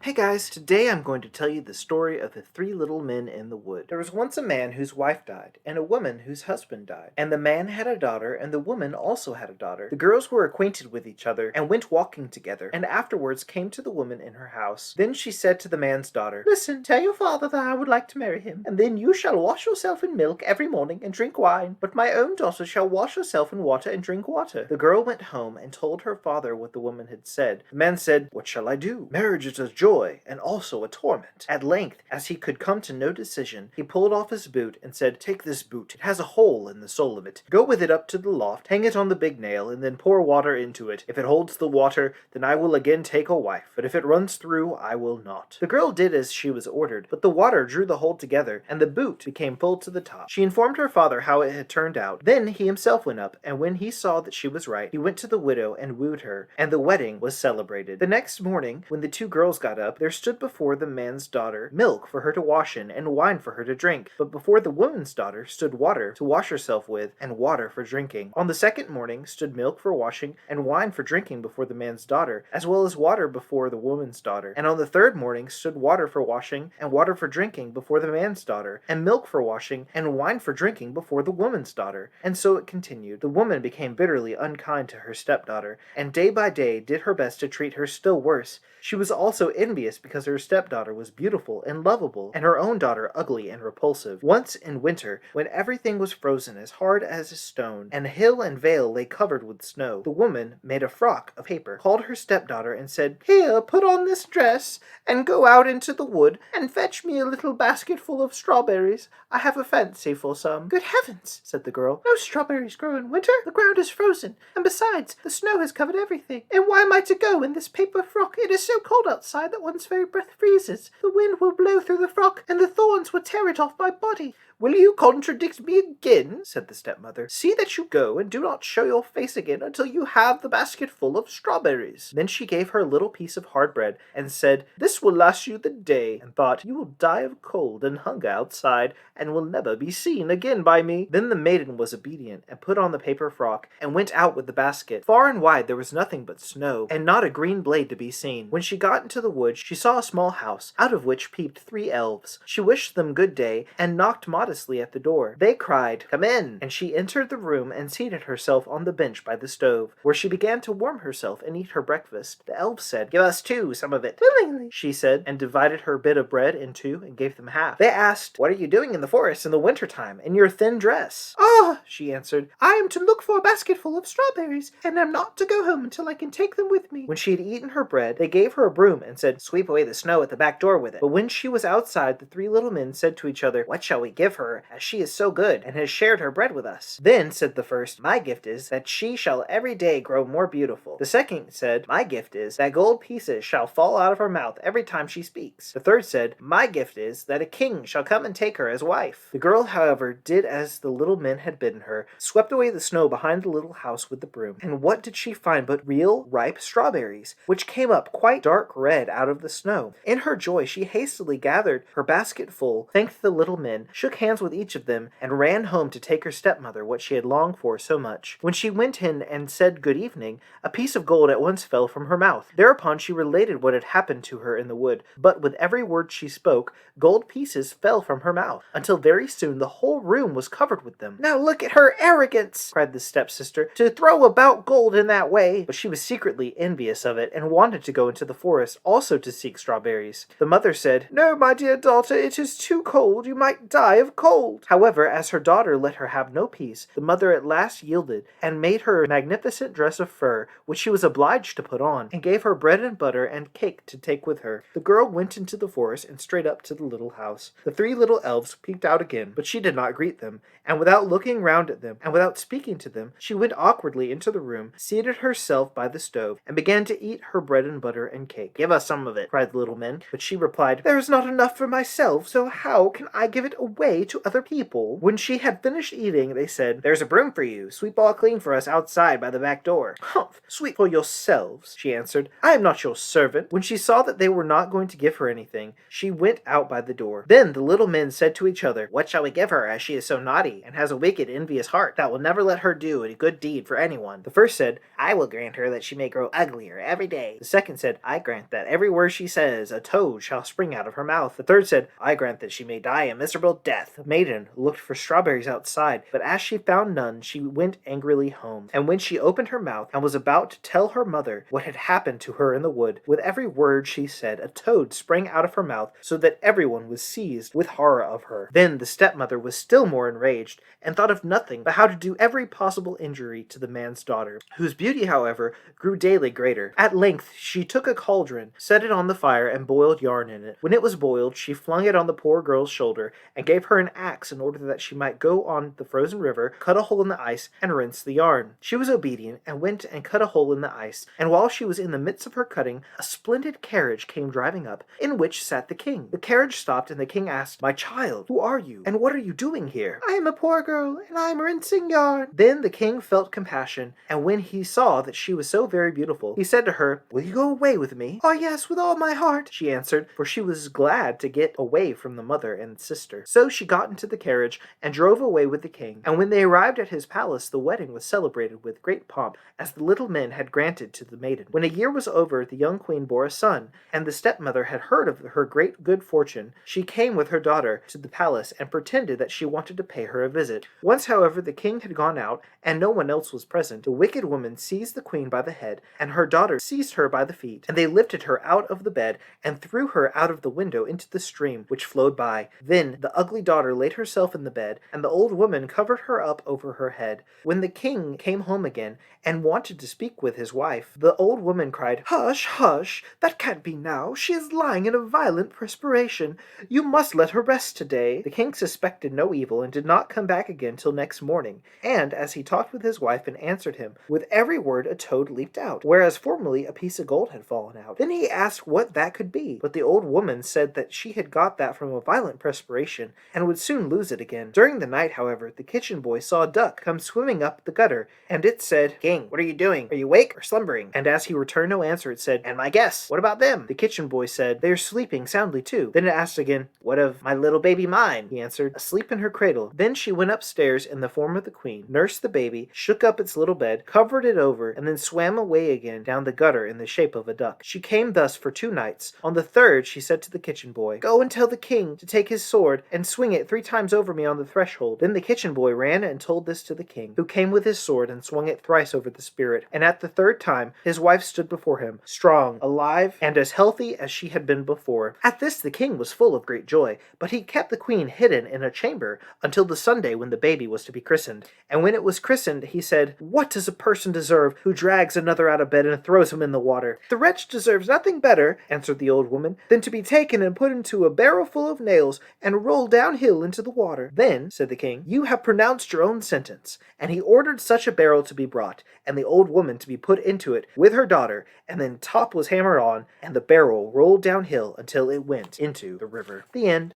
Hey guys, today I'm going to tell you the story of the three little men in the wood. There was once a man whose wife died, and a woman whose husband died. And the man had a daughter, and the woman also had a daughter. The girls were acquainted with each other, and went walking together, and afterwards came to the woman in her house. Then she said to the man's daughter, "Listen, tell your father that I would like to marry him, and then you shall wash yourself in milk every morning and drink wine, but my own daughter shall wash herself in water and drink water." The girl went home and told her father what the woman had said. The man said, "What shall I do? Marriage is a joy and also a torment." At length, as he could come to no decision, he pulled off his boot and said, "Take this boot. It has a hole in the sole of it. Go with it up to the loft, hang it on the big nail, and then pour water into it. If it holds the water, then I will again take a wife, but if it runs through, I will not." The girl did as she was ordered, but the water drew the hole together, and the boot became full to the top. She informed her father how it had turned out. Then he himself went up, and when he saw that she was right, he went to the widow and wooed her, and the wedding was celebrated. The next morning, when the two girls got up, there stood before the man's daughter milk for her to wash in, and wine for her to drink. But before the woman's daughter stood water to wash herself with, and water for drinking. On the second morning stood milk for washing, and wine for drinking before the man's daughter, as well as water before the woman's daughter. And on the third morning stood water for washing, and water for drinking before the man's daughter, and milk for washing, and wine for drinking before the woman's daughter. And so it continued. The woman became bitterly unkind to her stepdaughter, and day by day did her best to treat her still worse. She was also envious because her stepdaughter was beautiful and lovable, and her own daughter ugly and repulsive. Once in winter, when everything was frozen as hard as a stone, and hill and vale lay covered with snow, the woman made a frock of paper, called her stepdaughter, and said, "Here, put on this dress, and go out into the wood, and fetch me a little basket full of strawberries. I have a fancy for some." "Good heavens," said the girl, "no strawberries grow in winter. The ground is frozen, and besides, the snow has covered everything. And why am I to go in this paper frock? It is so cold outside that one's very breath freezes. The wind will blow through the frock, and the thorns will tear it off my body." "Will you contradict me again?" said the stepmother. "See that you go, and do not show your face again until you have the basket full of strawberries." Then she gave her a little piece of hard bread, and said, "This will last you the day," and thought, "You will die of cold and hunger outside, and will never be seen again by me." Then the maiden was obedient, and put on the paper frock, and went out with the basket. Far and wide there was nothing but snow, and not a green blade to be seen. When she got into the wood, she saw a small house, out of which peeped three elves. She wished them good day, and knocked modestly at the door. They cried, "Come in," and she entered the room and seated herself on the bench by the stove, where she began to warm herself and eat her breakfast. The elves said, "Give us too some of it." "Willingly," she said, and divided her bit of bread in two and gave them half. They asked, "What are you doing in the forest in the winter time, in your thin dress?" "Ah," she answered, "I am to look for a basket full of strawberries, and am not to go home until I can take them with me." When she had eaten her bread, they gave her a broom and said, "Sweep away the snow at the back door with it." But when she was outside, the three little men said to each other, "What shall we give her, as she is so good, and has shared her bread with us?" Then said the first, "My gift is that she shall every day grow more beautiful." The second said, "My gift is that gold pieces shall fall out of her mouth every time she speaks." The third said, "My gift is that a king shall come and take her as wife." The girl, however, did as the little men had bidden her, swept away the snow behind the little house with the broom. And what did she find but real, ripe strawberries, which came up quite dark red out of the snow. In her joy she hastily gathered her basket full, thanked the little men, shook hands with each of them, and ran home to take her stepmother what she had longed for so much. When she went in and said good evening, a piece of gold at once fell from her mouth. Thereupon she related what had happened to her in the wood, but with every word she spoke, gold pieces fell from her mouth, until very soon the whole room was covered with them. "Now look at her arrogance," cried the stepsister, "to throw about gold in that way." But she was secretly envious of it, and wanted to go into the forest also to seek strawberries. The mother said, "No, my dear daughter, it is too cold. You might die of cold." However, as her daughter let her have no peace, the mother at last yielded, and made her a magnificent dress of fur, which she was obliged to put on, and gave her bread and butter and cake to take with her. The girl went into the forest and straight up to the little house. The three little elves peeked out again, but she did not greet them, and without looking round at them, and without speaking to them, she went awkwardly into the room, seated herself by the stove, and began to eat her bread and butter and cake. "Give us some of it," cried the little men, but she replied, "There is not enough for myself, so how can I give it away to other people?" When she had finished eating, they said, "There's a broom for you. Sweep all clean for us outside by the back door." "Humph! Sweep for yourselves," she answered. "I am not your servant." When she saw that they were not going to give her anything, she went out by the door. Then the little men said to each other, "What shall we give her, as she is so naughty, and has a wicked, envious heart, that will never let her do a good deed for anyone?" The first said, "I will grant her that she may grow uglier every day." The second said, "I grant that every word she says, a toad shall spring out of her mouth. The third said, I grant that she may die a miserable death. The maiden looked for strawberries outside, but as she found none, she went angrily home. And when she opened her mouth and was about to tell her mother what had happened to her in the wood, with every word she said, a toad sprang out of her mouth, so that everyone was seized with horror of her. Then the stepmother was still more enraged, and thought of nothing but how to do every possible injury to the man's daughter, whose beauty, however, grew daily greater. At length she took a cauldron, set it on the fire, and boiled yarn in it. When it was boiled, she flung it on the poor girl's shoulder, and gave her an axe in order that she might go on the frozen river, cut a hole in the ice, and rinse the yarn. She was obedient, and went and cut a hole in the ice, and while she was in the midst of her cutting, a splendid carriage came driving up, in which sat the king. The carriage stopped, and the king asked, My child, who are you, and what are you doing here? I am a poor girl, and I am rinsing yarn. Then the king felt compassion, and when he saw that she was so very beautiful, he said to her, Will you go away with me? Oh yes, with all my heart, she answered, for she was glad to get away from the mother and sister. So she got into the carriage, and drove away with the king. And when they arrived at his palace, the wedding was celebrated with great pomp, as the little men had granted to the maiden. When a year was over, the young queen bore a son, and the stepmother had heard of her great good fortune. She came with her daughter to the palace, and pretended that she wanted to pay her a visit. Once, however, the king had gone out, and no one else was present. The wicked woman seized the queen by the head, and her daughter seized her by the feet, and they lifted her out of the bed, and threw her out of the window into the stream which flowed by. Then the ugly daughter laid herself in the bed, and the old woman covered her up over her head. When the king came home again, and wanted to speak with his wife, the old woman cried, Hush, hush, that can't be now. She is lying in a violent perspiration. You must let her rest today. The king suspected no evil, and did not come back again till next morning. And as he talked with his wife and answered him, with every word a toad leaped out, whereas formerly a piece of gold had fallen out. Then he asked what that could be, but the old woman said that she had got that from a violent perspiration, and would soon lose it again. During the night, however, the kitchen boy saw a duck come swimming up the gutter, and it said, King, what are you doing? Are you awake or slumbering? And as he returned no answer, it said, And my guests, what about them? The kitchen boy said, They are sleeping soundly too. Then it asked again, What of my little baby mine? He answered, Asleep in her cradle. Then she went upstairs in the form of the queen, nursed the baby, shook up its little bed, covered it over, and then swam away again down the gutter in the shape of a duck. She came thus for 2 nights. On the third, she said to the kitchen boy, Go and tell the king to take his sword and swing it 3 times over me on the threshold. Then the kitchen boy ran and told this to the king, who came with his sword and swung it thrice over the spirit. And at the 3rd time, his wife stood before him, strong, alive, and as healthy as she had been before. At this the king was full of great joy, but he kept the queen hidden in a chamber until the Sunday when the baby was to be christened. And when it was christened, he said, What does a person deserve who drags another out of bed and throws him in the water? The wretch deserves nothing better, answered the old woman, than to be taken and put into a barrel full of nails and rolled downhill into the water. Then, said the king, you have pronounced your own sentence. And he ordered such a barrel to be brought, and the old woman to be put into it with her daughter, and then top was hammered on, and the barrel rolled downhill until it went into the river. The end.